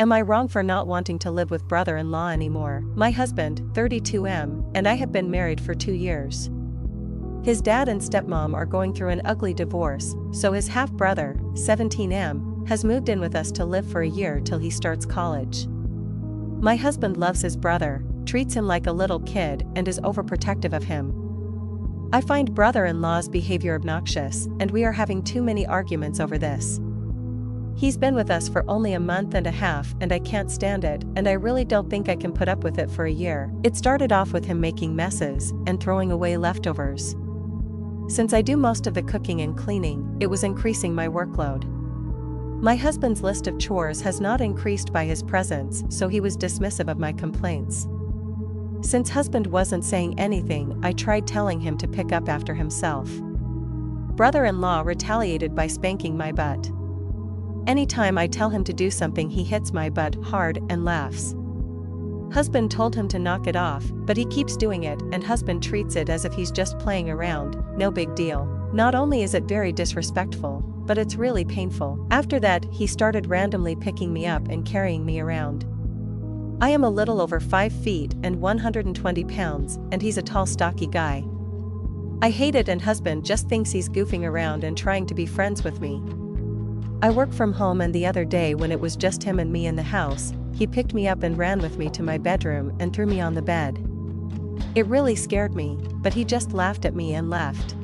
Am I wrong for not wanting to live with brother-in-law anymore? My husband, 32M, and I have been married for 2 years. His dad and stepmom are going through an ugly divorce, so his half-brother, 17M, has moved in with us to live for a year till he starts college. My husband loves his brother, treats him like a little kid, and is overprotective of him. I find brother-in-law's behavior obnoxious, and we are having too many arguments over this. He's been with us for only a month and a half and I can't stand it, and I really don't think I can put up with it for a year. It started off with him making messes and throwing away leftovers. Since I do most of the cooking and cleaning, it was increasing my workload. My husband's list of chores has not increased by his presence, so he was dismissive of my complaints. Since husband wasn't saying anything, I tried telling him to pick up after himself. Brother-in-law retaliated by spanking my butt. Anytime I tell him to do something, he hits my butt hard and laughs. Husband told him to knock it off, but he keeps doing it, and husband treats it as if he's just playing around, no big deal. Not only is it very disrespectful, but it's really painful. After that, he started randomly picking me up and carrying me around. I am a little over 5 feet and 120 pounds, and he's a tall, stocky guy. I hate it, and husband just thinks he's goofing around and trying to be friends with me. I work from home, and the other day when it was just him and me in the house, he picked me up and ran with me to my bedroom and threw me on the bed. It really scared me, but he just laughed at me and left.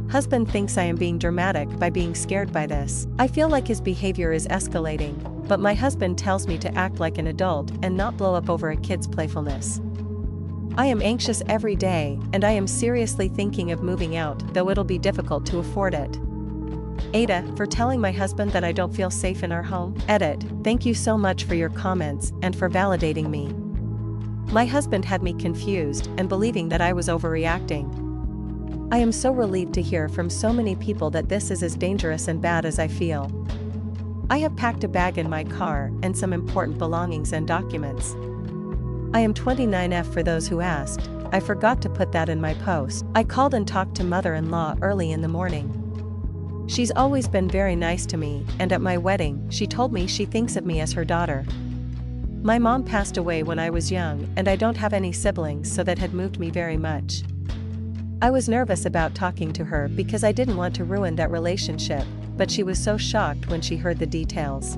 Husband thinks I am being dramatic by being scared by this. I feel like his behavior is escalating, but my husband tells me to act like an adult and not blow up over a kid's playfulness. I am anxious every day, and I am seriously thinking of moving out, though it'll be difficult to afford it. Ada, for telling my husband that I don't feel safe in our home. Edit, thank you so much for your comments and for validating me. My husband had me confused and believing that I was overreacting. I am so relieved to hear from so many people that this is as dangerous and bad as I feel. I have packed a bag in my car and some important belongings and documents. I am 29F for those who asked. I forgot to put that in my post. I called and talked to mother-in-law early in the morning. She's always been very nice to me, and at my wedding, she told me she thinks of me as her daughter. My mom passed away when I was young, and I don't have any siblings, so that had moved me very much. I was nervous about talking to her because I didn't want to ruin that relationship, but she was so shocked when she heard the details.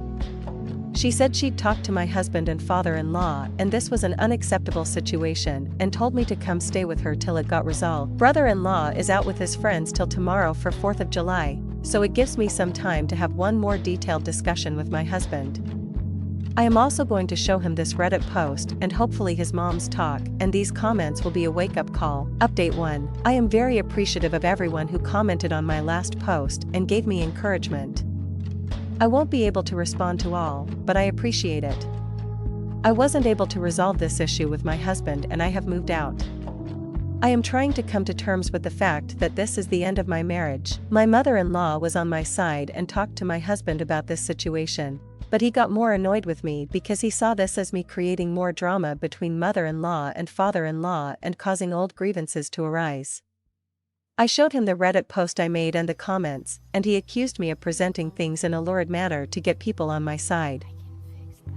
She said she'd talked to my husband and father-in-law, and this was an unacceptable situation, and told me to come stay with her till it got resolved. Brother-in-law is out with his friends till tomorrow for 4th of July, so it gives me some time to have one more detailed discussion with my husband. I am also going to show him this Reddit post and hopefully his mom's talk, and these comments will be a wake-up call. Update 1. I am very appreciative of everyone who commented on my last post and gave me encouragement. I won't be able to respond to all, but I appreciate it. I wasn't able to resolve this issue with my husband and I have moved out. I am trying to come to terms with the fact that this is the end of my marriage. My mother-in-law was on my side and talked to my husband about this situation, but he got more annoyed with me because he saw this as me creating more drama between mother-in-law and father-in-law and causing old grievances to arise. I showed him the Reddit post I made and the comments, and he accused me of presenting things in a lurid manner to get people on my side.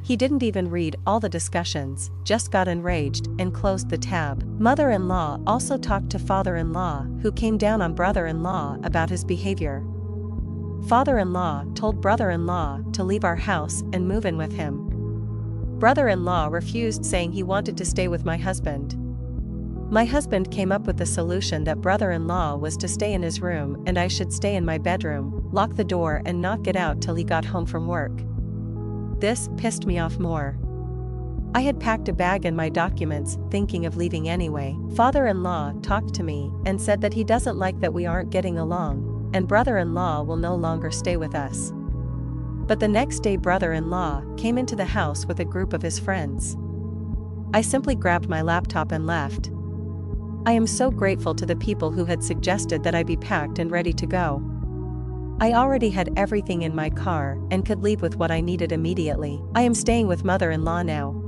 He didn't even read all the discussions, just got enraged and closed the tab. Mother-in-law also talked to father-in-law, who came down on brother-in-law about his behavior. Father-in-law told brother-in-law to leave our house and move in with him. Brother-in-law refused, saying he wanted to stay with my husband. My husband came up with the solution that brother-in-law was to stay in his room and I should stay in my bedroom, lock the door and not get out till he got home from work. This pissed me off more. I had packed a bag and my documents, thinking of leaving anyway. Father-in-law talked to me and said that he doesn't like that we aren't getting along, and brother-in-law will no longer stay with us. But the next day brother-in-law came into the house with a group of his friends. I simply grabbed my laptop and left. I am so grateful to the people who had suggested that I be packed and ready to go. I already had everything in my car and could leave with what I needed immediately. I am staying with mother-in-law now.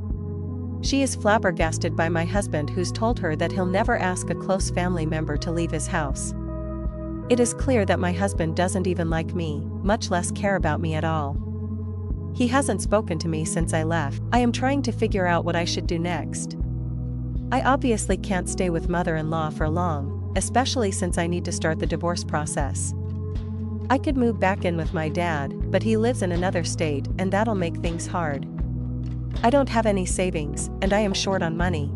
She is flabbergasted by my husband, who's told her that he'll never ask a close family member to leave his house. It is clear that my husband doesn't even like me, much less care about me at all. He hasn't spoken to me since I left. I am trying to figure out what I should do next. I obviously can't stay with mother-in-law for long, especially since I need to start the divorce process. I could move back in with my dad, but he lives in another state and that'll make things hard. I don't have any savings, and I am short on money.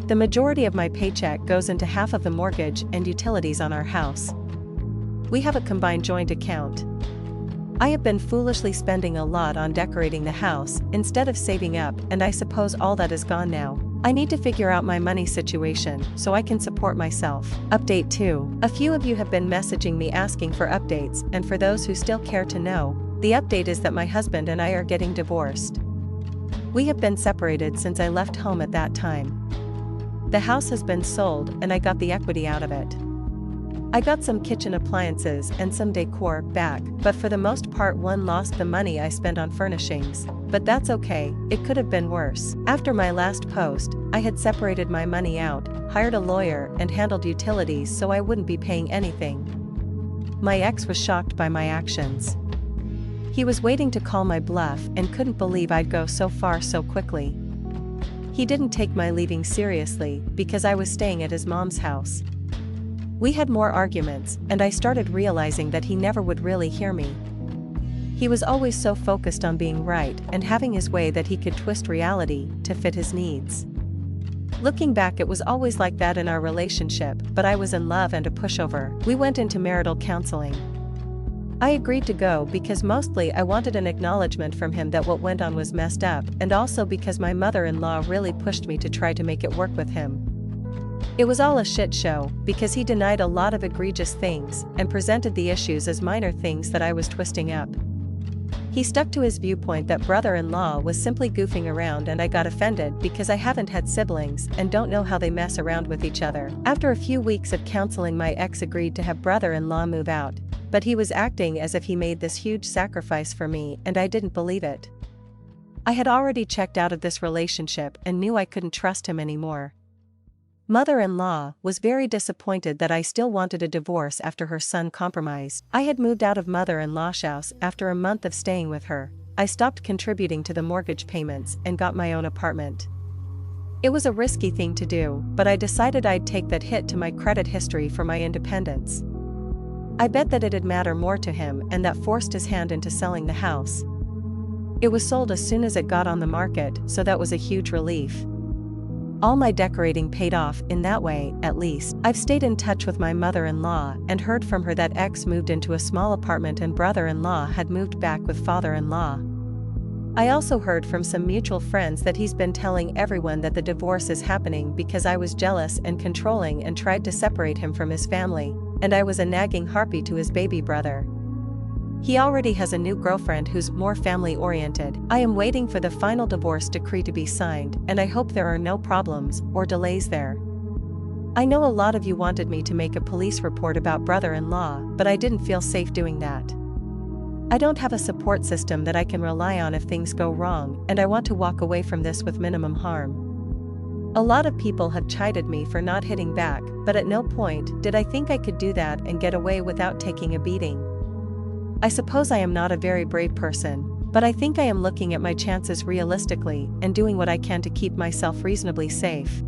The majority of my paycheck goes into half of the mortgage and utilities on our house. We have a combined joint account. I have been foolishly spending a lot on decorating the house instead of saving up, and I suppose all that is gone now. I need to figure out my money situation so I can support myself. Update 2. A few of you have been messaging me asking for updates, and for those who still care to know, the update is that my husband and I are getting divorced. We have been separated since I left home at that time. The house has been sold and I got the equity out of it. I got some kitchen appliances and some decor back, but for the most part lost the money I spent on furnishings. But that's okay, it could have been worse. After my last post, I had separated my money out, hired a lawyer and handled utilities so I wouldn't be paying anything. My ex was shocked by my actions. He was waiting to call my bluff and couldn't believe I'd go so far so quickly. He didn't take my leaving seriously because I was staying at his mom's house. We had more arguments, and I started realizing that he never would really hear me. He was always so focused on being right and having his way that he could twist reality to fit his needs. Looking back, it was always like that in our relationship, but I was in love and a pushover. We went into marital counseling. I agreed to go because mostly I wanted an acknowledgement from him that what went on was messed up, and also because my mother-in-law really pushed me to try to make it work with him. It was all a shit show, because he denied a lot of egregious things and presented the issues as minor things that I was twisting up. He stuck to his viewpoint that brother-in-law was simply goofing around, and I got offended because I haven't had siblings and don't know how they mess around with each other. After a few weeks of counseling, my ex agreed to have brother-in-law move out, but he was acting as if he made this huge sacrifice for me, and I didn't believe it. I had already checked out of this relationship and knew I couldn't trust him anymore. Mother-in-law was very disappointed that I still wanted a divorce after her son compromised. I had moved out of mother-in-law's house after a month of staying with her. I stopped contributing to the mortgage payments and got my own apartment. It was a risky thing to do, but I decided I'd take that hit to my credit history for my independence. I bet that it'd matter more to him, and that forced his hand into selling the house. It was sold as soon as it got on the market, so that was a huge relief. All my decorating paid off in that way, at least. I've stayed in touch with my mother-in-law and heard from her that ex moved into a small apartment and brother-in-law had moved back with father-in-law. I also heard from some mutual friends that he's been telling everyone that the divorce is happening because I was jealous and controlling and tried to separate him from his family, and I was a nagging harpy to his baby brother. He already has a new girlfriend who's more family-oriented. I am waiting for the final divorce decree to be signed, and I hope there are no problems or delays there. I know a lot of you wanted me to make a police report about brother-in-law, but I didn't feel safe doing that. I don't have a support system that I can rely on if things go wrong, and I want to walk away from this with minimum harm. A lot of people have chided me for not hitting back, but at no point did I think I could do that and get away without taking a beating. I suppose I am not a very brave person, but I think I am looking at my chances realistically and doing what I can to keep myself reasonably safe.